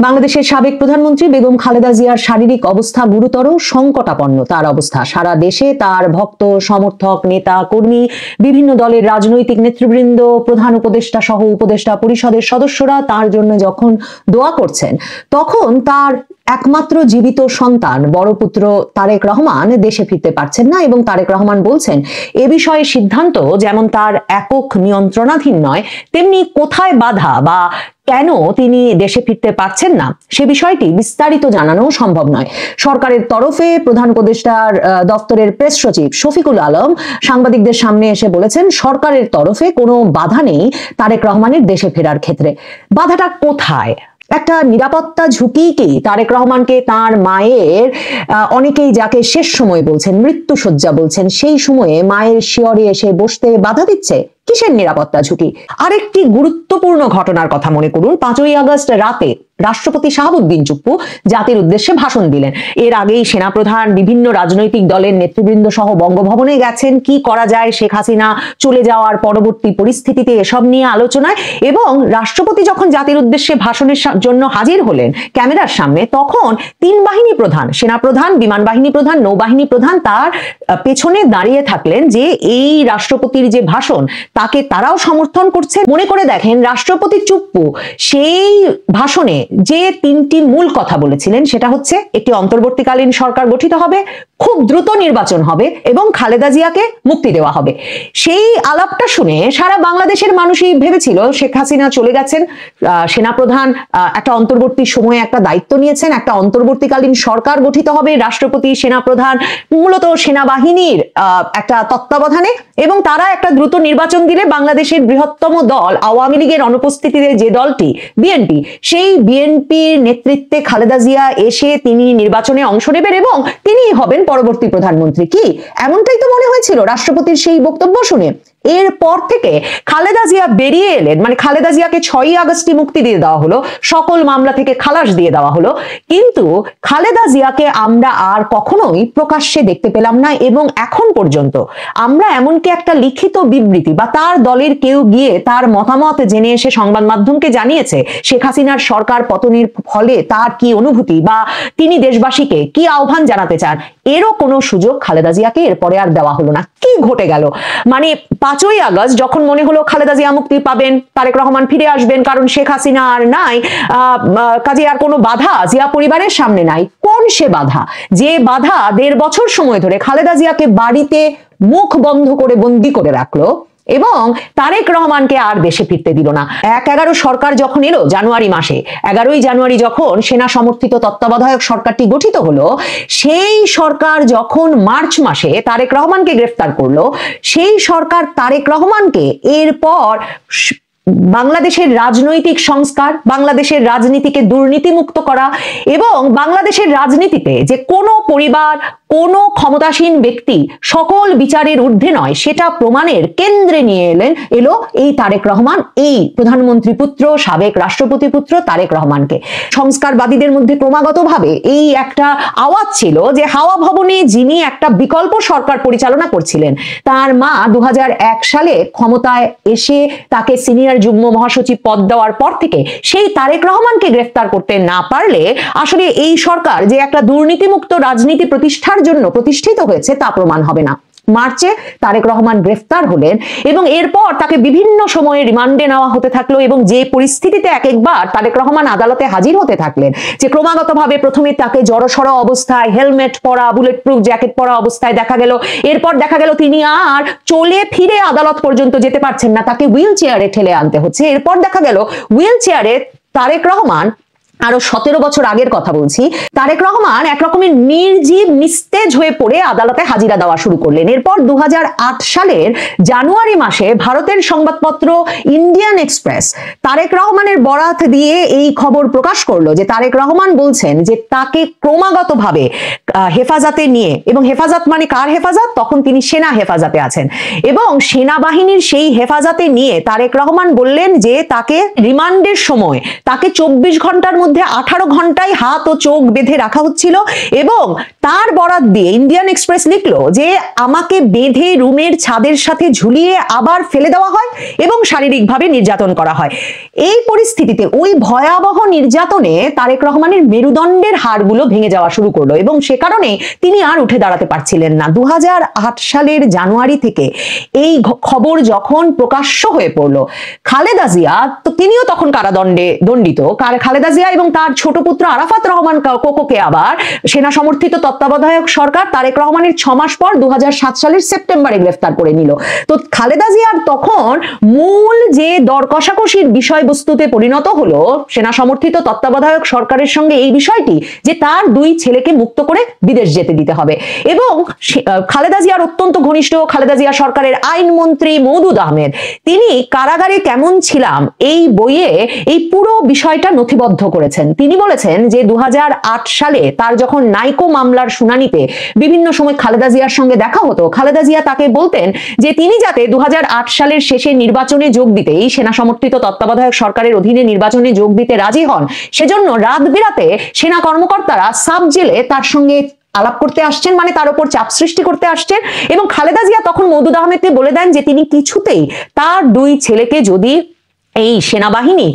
বাংলাদেশের সাবেক প্রধানমন্ত্রী বেগম খালেদা জিয়ার শারীরিক অবস্থা গুরুতর, সংকটাপন্ন তার অবস্থা। সারা দেশে তার ভক্ত, সমর্থক, নেতা, কর্মী, বিভিন্ন দলের রাজনৈতিক নেতৃবৃন্দ, প্রধান উপদেষ্টা সহ উপদেষ্টা পরিষদের সদস্যরা তার জন্য যখন দোয়া করছেন, তখন তার একমাত্র জীবিত সন্তান বড় পুত্র তারেক রহমান দেশে ফিরতে পারছেন না এবং তারেক রহমান বলছেন এ বিষয়ে সিদ্ধান্ত যেমন তার একক নিয়ন্ত্রণাধীন নয়, তেমনি কোথায় বাধা বা কেন তিনি দেশে ফিরতে পারছেন না সে বিষয়টি বিস্তারিত জানানো সম্ভব নয়। সরকারের তরফে প্রধান উপদেষ্টার দপ্তরের প্রেস সচিব শফিকুল আলম সাংবাদিকদের সামনে এসে বলেছেন, সরকারের তরফে কোনো বাধা নেই তারেক রহমানের দেশে ফেরার ক্ষেত্রে। বাধাটা কোথায়? একটা নিরাপত্তা ঝুঁকি কি তারেক রহমানকে তার মায়ের, অনেকেই যাকে শেষ সময় বলছেন, মৃত্যুশয্যা বলছেন, সেই সময়ে মায়ের শিয়রে এসে বসতে বাধা দিচ্ছে? কিসের নিরাপত্তা ঝুঁকি? আরেকটি গুরুত্বপূর্ণ ঘটনার কথা মনে করুন। 5ই আগস্ট রাতে রাষ্ট্রপতি শাহাবুদ্দিন চুপ্পু জাতির উদ্দেশ্যে ভাষণ দিলেন। এর আগেই সেনাপ্রধান, বিভিন্ন রাজনৈতিক দলের নেতৃবৃন্দ সহ বঙ্গভবনে গেছেন কি করা যায় শেখ হাসিনা চলে যাওয়ার পরবর্তী পরিস্থিতিতে এসব নিয়ে আলোচনায়। এবং রাষ্ট্রপতি যখন জাতির উদ্দেশ্যে ভাষণের জন্য হাজির হলেন ক্যামেরার সামনে, তখন 3 বাহিনী প্রধান, সেনাপ্রধান, বিমান বাহিনী প্রধান, নৌবাহিনী প্রধান তার পেছনে দাঁড়িয়ে থাকলেন যে এই রাষ্ট্রপতির যে ভাষণ তাকে তারাও সমর্থন করছে। মনে করে দেখেন, রাষ্ট্রপতি চুপ্পু সেই ভাষণে যে 3টি মূল কথা বলেছিলেন সেটা হচ্ছে একটি অন্তর্বর্তীকালীন সরকার গঠিত হবে, খুব দ্রুত নির্বাচন হবে এবং খালেদা জিয়াকে মুক্তি দেওয়া হবে। সেই আলাপটা শুনে সারা বাংলাদেশের মানুষই ভেবেছিল শেখ হাসিনা চলে গেছেন, সেনাপ্রধান একটা অন্তর্বর্তী সময়ে একটা দায়িত্ব নিয়েছেন, একটা অন্তর্বর্তীকালীন সরকার গঠিত হবে, রাষ্ট্রপতি, সেনাপ্রধান, মূলত সেনাবাহিনীর একটা তত্ত্বাবধানে, এবং তারা একটা দ্রুত নির্বাচন দিলে বাংলাদেশের বৃহত্তম দল আওয়ামী লীগের অনুপস্থিতিতে যে দলটি বিএনপি, সেই বিএনপির নেতৃত্বে খালেদা জিয়া এসে তিনি নির্বাচনে অংশ নেবেন এবং তিনি হবেন পরবর্তী প্রধানমন্ত্রী। কি এমনটাই তো মনে হয়েছিল রাষ্ট্রপতির সেই বক্তব্য শুনে। এরপর থেকে খালেদা জিয়া বেরিয়ে এলেন, মানে খালেদা জিয়াকে 6ই আগস্টে মুক্তি দিয়ে দেওয়া হলো, সকল মামলা থেকে খালাস দিয়ে দেওয়া হলো, কিন্তু খালেদা জিয়াকে আমরা আর কখনোই প্রকাশ্যে দেখতে পেলাম না। এবং এখন পর্যন্ত আমরা এমনকি একটা লিখিত বিবৃতি বা তার দলের কেউ গিয়ে তার মতামত জেনে এসে সংবাদ মাধ্যমকে জানিয়েছে শেখ হাসিনার সরকার পতনের ফলে তার কি অনুভূতি বা তিনি দেশবাসীকে কি আহ্বান জানাতে চান, এরও কোনো সুযোগ খালেদা জিয়াকে এরপরে আর দেওয়া হলো না। কি ঘটে গেল? মানে 5ই আগস্ট যখন মনে হলো খালেদা জিয়া মুক্তি পাবেন, তারেক রহমান ফিরে আসবেন, কারণ শেখ হাসিনা আর নাই, কাজে আর কোনো বাধা জিয়া পরিবারের সামনে নাই। কোন সে বাধা? যে বাধা 1.5 বছর সময় ধরে খালেদা জিয়াকে বাড়িতে মুখ বন্ধ করে বন্দি করে রাখলো এবং তারেক রহমানকে আর দেশে ফিরতে দিল না। 11 সরকার যখন এলো জানুয়ারি মাসে, 11ই জানুয়ারি যখন সেনা সমর্থিত তত্ত্বাবধায়ক সরকারটি গঠিত হলো, সেই সরকার যখন মার্চ মাসে তারেক রহমানকে গ্রেফতার করলো, সেই সরকার তারেক রহমানকে এরপর বাংলাদেশের রাজনৈতিক সংস্কার, বাংলাদেশের রাজনীতিকে দুর্নীতিমুক্ত করা এবং বাংলাদেশের রাজনীতিতে যে কোনো পরিবার, কোনো ক্ষমতাসীন ব্যক্তি সকল বিচারের ঊর্ধ্বে নয় সেটা প্রমাণের কেন্দ্রে নিয়ে এলো এই তারেক রহমান, এই প্রধানমন্ত্রী পুত্র, সাবেক রাষ্ট্রপতি পুত্র তারেক রহমানকে। সংস্কারবাদীদের মধ্যে ক্রমাগতভাবে এই একটা আওয়াজ ছিল যে হাওয়া ভবনে যিনি একটা বিকল্প সরকার পরিচালনা করছিলেন, তার মা 2001 সালে ক্ষমতায় এসে তাকে সিনিয়র যুগ্ম মহাসচিব পদ দেওয়ার পর থেকে সেই তারেক রহমানকে গ্রেফতার করতে না পারলে আসলে এই সরকার যে একটা দুর্নীতিমুক্ত রাজনীতি প্রতিষ্ঠার জন্য প্রতিষ্ঠিত হয়েছে তা প্রমাণ হবে না। মার্চে তারেক রহমান গ্রেফতার হলেন এবং এরপর তাকে বিভিন্ন সময়ে রিমান্ডে নেওয়া হতে থাকলো এবং যে পরিস্থিতিতে এক একবার তারেক রহমান আদালতে হাজির হতে থাকলেন, যে ক্রমাগতভাবে প্রথমে তাকে জড়সড় অবস্থায় হেলমেট পরা, বুলেট প্রুফ জ্যাকেট পরা অবস্থায় দেখা গেল, এরপর দেখা গেল তিনি আর চলে ফিরে আদালত পর্যন্ত যেতে পারছেন না, তাকে হুইল চেয়ারে ঠেলে আনতে হচ্ছে। এরপর দেখা গেল হুইল চেয়ারে তারেক রহমান, আরো 17 বছর আগের কথা বলছি, তারেক রহমান একরকমের নির্জীব নিস্তেজ হয়ে পড়ে আদালতে হাজিরা দেওয়া শুরু করলেন। এরপর 2008 সালের জানুয়ারি মাসে ভারতের সংবাদপত্র ইন্ডিয়ান এক্সপ্রেস তারেক রহমানের বরাত দিয়ে এই খবর প্রকাশ করলো যে তারেক রহমান বলছেন যে তাকে ক্রমাগতভাবে হেফাজতে নিয়ে, এবং হেফাজত মানে কার হেফাজত? তখন তিনি সেনা হেফাজতে আছেন, এবং সেনাবাহিনীর সেই হেফাজতে নিয়ে তারেক রহমান বললেন যে তাকে রিমান্ডের সময় তাকে 24 ঘন্টার মধ্যে মধ্যে 18 ঘন্টায় হাত ও চোখ বেঁধে রাখা হচ্ছিল এবং তার বরাত দিয়ে ইন্ডিয়ান এক্সপ্রেস লিখলো যে আমাকে বেঁধে রুমের ছাদের সাথে ঝুলিয়ে আবার ফেলে দেওয়া হয় এবং শারীরিকভাবে নির্যাতন করা হয়। এই পরিস্থিতিতে ওই ভয়াবহ নির্যাতনে তারেক রহমানের মেরুদণ্ডের হাড়গুলো ভেঙে যাওয়া শুরু করলো এবং সে কারণে তিনি আর উঠে দাঁড়াতে পারছিলেন না। 2008 সালের জানুয়ারি থেকে এই খবর যখন প্রকাশ্য হয়ে পড়লো, খালেদা জিয়া তো তিনিও তখন কারাদণ্ডে দণ্ডিত। খালেদা জিয়া এবং তার ছোট পুত্র আরাফাত রহমান কোকোকে আবার সেনা সমর্থিত তত্ত্বাবধায়ক সরকার তারেক রহমানের 6 মাস পর 2007 সালের সেপ্টেম্বরে গ্রেফতার করে নিল। তো খালেদা জিয়ার তখন মূল যে দর কষাকষির বিষয়বস্তুতে পরিণত হলো সেনা সমর্থিত তত্ত্বাবধায়ক সরকারের সঙ্গে এই বিষয়টি যে তার 2 ছেলেকে মুক্ত করে বিদেশ যেতে দিতে হবে। এবং খালেদা জিয়ার অত্যন্ত ঘনিষ্ঠ খালেদা জিয়া সরকারের আইনমন্ত্রী মওদুদ আহমেদ তিনি কারাগারে কেমন ছিলাম এই বইয়ে এই পুরো বিষয়টা নথিবদ্ধ করেছেন। তিনি বলেছেন যে 2008 সালে তার যখন নাইকো মামলার শুনানিতে বিভিন্ন সময় খালেদা জিয়ার সঙ্গে দেখা হতো, খালেদা জিয়া তাকে বলতেন যে তিনি যাতে 2008 সালের শেষে নির্বাচনে যোগ দিতে, এই সেনা সমর্থিত তত্ত্বাবধায়ক সরকারের অধীনে নির্বাচনে যোগ দিতে রাজি হন, সেজন্য রাত বিরাতে সেনা কর্মকর্তারা সাব জেলে তার সঙ্গে আলাপ করতে আসছেন, মানে তার উপর চাপ সৃষ্টি করতে আসছেন। এবং খালেদা জিয়া তখন মওদুদ আহমেদকে বলে দেন যে তিনি কিছুতেই তার 2 ছেলেকে যদি এই সেনাবাহিনী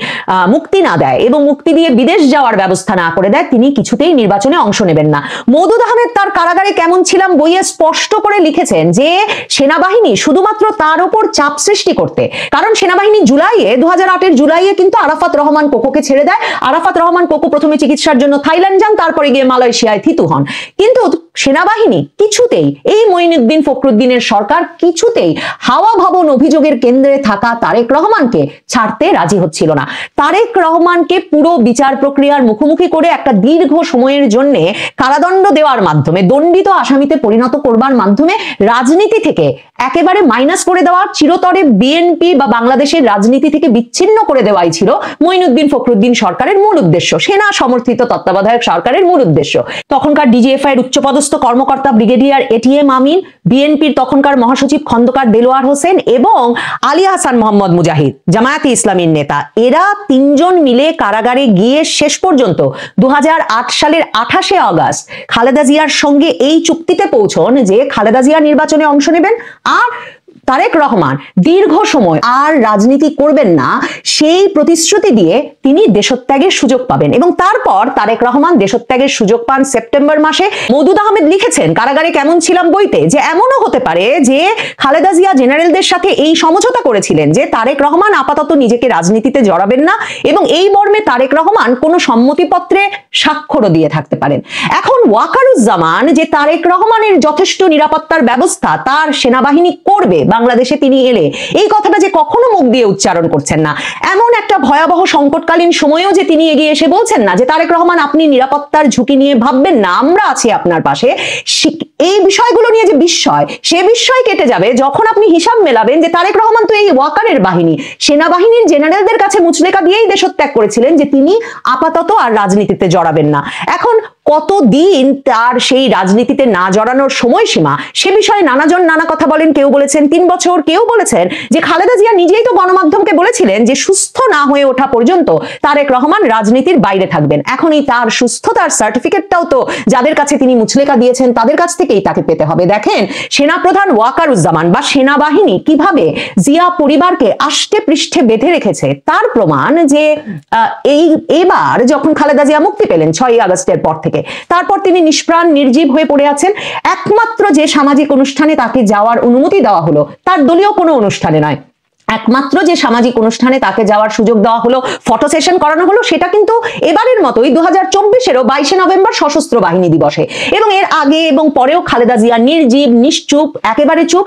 মুক্তি না দেয় এবং মুক্তি দিয়ে বিদেশ যাওয়ার ব্যবস্থা না করে দেয় তিনি কিছুতেই নির্বাচনে অংশ নেবেন না। মওদুদ আহমেদ তার কারাগারে কেমন ছিলাম বইয়ে স্পষ্ট করে লিখেছেন যে সেনাবাহিনী শুধুমাত্র তার উপর চাপ সৃষ্টি করতে, কারণ সেনাবাহিনী জুলাইয়ে 2008 জুলাইয়ে কিন্তু আরাফাত রহমান কোকোকে ছেড়ে দেয়। আরাফাত রহমান কোকো প্রথমে চিকিৎসার জন্য থাইল্যান্ড যান, তারপরে গিয়ে মালয়েশিয়ায় থিতু হন। কিন্তু সেনাবাহিনী কিছুতেই, এই মঈনুদ্দিন ফখরুদ্দিনের সরকার কিছুতেই হাওয়া ভবন অভিযোগের কেন্দ্রে থাকা তারেক রহমানকে ছাড়তে রাজি হচ্ছিল না। তারেক রহমানকে পুরো বিচার প্রক্রিয়ার মুখোমুখি করে একটা দীর্ঘ সময়ের জন্য কারাদণ্ড দেওয়ার মাধ্যমে, দণ্ডিত আসামিতে পরিণত করবার মাধ্যমে রাজনীতি থেকে একেবারে মাইনাস করে দেওয়া, চিরতরে বিএনপি বা বাংলাদেশের রাজনীতি থেকে বিচ্ছিন্ন করে দেওয়াই ছিল মঈনুদ্দিন ফখরুদ্দিন সরকারের মূল উদ্দেশ্য, সেনা সমর্থিত তত্ত্বাবধায়ক সরকারের মূল উদ্দেশ্য। তখনকার ডিজিএফআই এর উচ্চপদস্থ কর্মকর্তা ব্রিগেডিয়ার এটিএম আমিন, বিএনপির তখনকার মহাসচিব খন্দকার দেলোয়ার হোসেন এবং আলী হাসান মোহাম্মদ মুজাহিদ, জামায়াতে ইসলামীর নেতা, এরা 3 জন মিলে কারাগারে গিয়ে শেষ পর্যন্ত 2008 সালের 28 আগস্ট খালেদা জিয়ার সঙ্গে এই চুক্তিতে পৌঁছন যে খালেদা জিয়া নির্বাচনে অংশ নেবেন আর তারেক রহমান দীর্ঘ সময় আর রাজনীতি করবেন না, সেই প্রতিশ্রুতি দিয়ে তিনি দেশত্যাগের সুযোগ পাবেন। এবং তারপর তারেক রহমান দেশত্যাগের সুযোগ পান সেপ্টেম্বর মাসে। মওদুদ আহমেদ লিখেছেন কারাগারে কেমন ছিলাম বইতে যে এমনও হতে পারে যে খালেদা জিয়া জেনারেলদের সাথে এই সমঝোতা করেছিলেন যে তারেক রহমান আপাতত নিজেকে রাজনীতিতে জড়াবেন না এবং এই মর্মে তারেক রহমান কোনো সম্মতিপত্রে স্বাক্ষরও দিয়ে থাকতে পারেন। এখন ওয়াকারুজ্জামান যে তারেক রহমানের যথেষ্ট নিরাপত্তার ব্যবস্থা তার সেনাবাহিনী করবে বাংলাদেশে তিনি এলে, এই কথাটা যে কখনো মুখ দিয়ে উচ্চারণ করছেন না। এমন একটা ভয়াবহ সংকটকালীন সময়েও যে তিনি এগিয়ে এসে বলছেন না যে তারেক রহমান আপনি নিরাপত্তার ঝুঁকি নিয়ে ভাববেন না, আমরা আছি আপনার পাশে, এই বিষয়গুলো নিয়ে যে বিস্ময়, সে বিস্ময় কেটে যাবে যখন আপনি হিসাব মেলাবেন যে তারেক রহমান তো এই ওয়াকারের বাহিনী, সেনাবাহিনীর জেনারেলদের কাছে মুচলেকা দিয়েই দেশত্যাগ করেছিলেন যে তিনি আপাতত আর রাজনীতিতে জড়াবেন না। এখন কতদিন তার সেই রাজনীতিতে না জড়ানোর সময়সীমা, সে বিষয়ে নানাজন নানা কথা বলেন। কেউ বলেছেন 3 বছর, কেউ বলেছেন যে খালেদা জিয়া নিজেই তো গণমাধ্যমকে বলেছিলেন যে সুস্থ না হয়ে ওঠা পর্যন্ত তারেক রহমান রাজনীতির বাইরে থাকবেন। এখন এই তার সুস্থতার সার্টিফিকেটটাও তো যাদের কাছে তিনি মুচলেকা দিয়েছেন তাদের কাছ থেকেই তাকে পেতে হবে। দেখেন সেনাপ্রধান ওয়াকারুজ্জামান বা সেনাবাহিনী কিভাবে জিয়া পরিবারকে আষ্টে পৃষ্ঠে বেঁধে রেখেছে তার প্রমাণ যে এবার যখন খালেদা জিয়া মুক্তি পেলেন 6 আগস্টের পর থেকে, তারপর তিনি নিষ্প্রাণ নির্জীব হয়ে পড়ে আছেন। একমাত্র যে সামাজিক অনুষ্ঠানে তাকে যাওয়ার অনুমতি দেওয়া হলো তার দলীয় কোনো অনুষ্ঠানে নয়, একমাত্র যে সামাজিক অনুষ্ঠানে তাকে যাওয়ার সুযোগ দেওয়া হলো, ফটো সেশন করানো হলো, সেটা কিন্তু এবারের মতোই 2024-এরও 22 নভেম্বর সশস্ত্র বাহিনী দিবসে। এবং এর আগে এবং পরেও খালেদা জিয়া নির্জীব, নিশ্চুপ, একেবারে চুপ।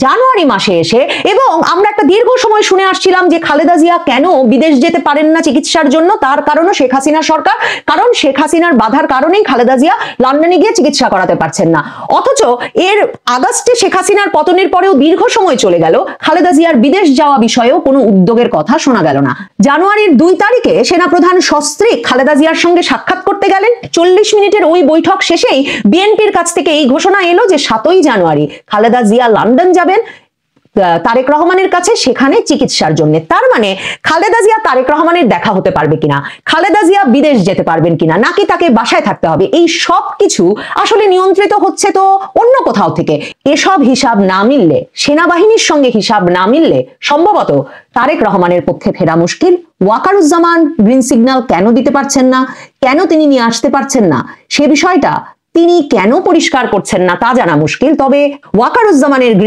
জানুয়ারি মাসে এসে এবং আমরা একটা দীর্ঘ সময় শুনে আসছিলাম যে খালেদা জিয়া কেন বিদেশ যেতে পারেন না চিকিৎসার জন্য, তার কারণও শেখ হাসিনা সরকার, কারণ শেখ হাসিনার বাধার কারণেই খালেদা জিয়া লন্ডনে গিয়ে চিকিৎসা করাতে পারছেন না। অথচ এর আগস্টে শেখ হাসিনার পতনের পরেও দীর্ঘ সময় চলে গেল, খালেদা জিয়ার বিদেশ যাওয়া বিষয়েও কোনো উদ্যোগের কথা শোনা গেল না। জানুয়ারির 2 তারিখে সেনাপ্রধান সস্ত্রীক খালেদা জিয়ার সঙ্গে সাক্ষাৎ করতে গেলেন। 40 মিনিটের ওই বৈঠক শেষেই বিএনপির কাছ থেকে এই ঘোষণা এলো যে 7ই জানুয়ারি খালেদা জিয়া লন্ডন যাবেন তারেক রহমানের কাছে, সেখানে চিকিৎসার জন্য। তার মানে খালেদা জিয়া তারেক রহমানের দেখা হতে পারবে কিনা, খালেদা জিয়া বিদেশ যেতে পারবেন কিনা, নাকি তাকে বাসায় থাকতে হবে, এই সব কিছু আসলে নিয়ন্ত্রিত হচ্ছে তো অন্য কোথাও থেকে। এসব হিসাব না মিললে, সেনাবাহিনীর সঙ্গে হিসাব না মিললে সম্ভবত তারেক রহমানের পক্ষে ফেরা মুশকিল। ওয়াকারুজ্জামান গ্রিন সিগন্যাল কেন দিতে পারছেন না, কেন তিনি নিয়ে আসতে পারছেন না, সে বিষয়টা তিনি কেন পরিষ্কার করছেন না তা জানা মুশকিল। তবে ওয়াকারুজ্জামানের গ্রিন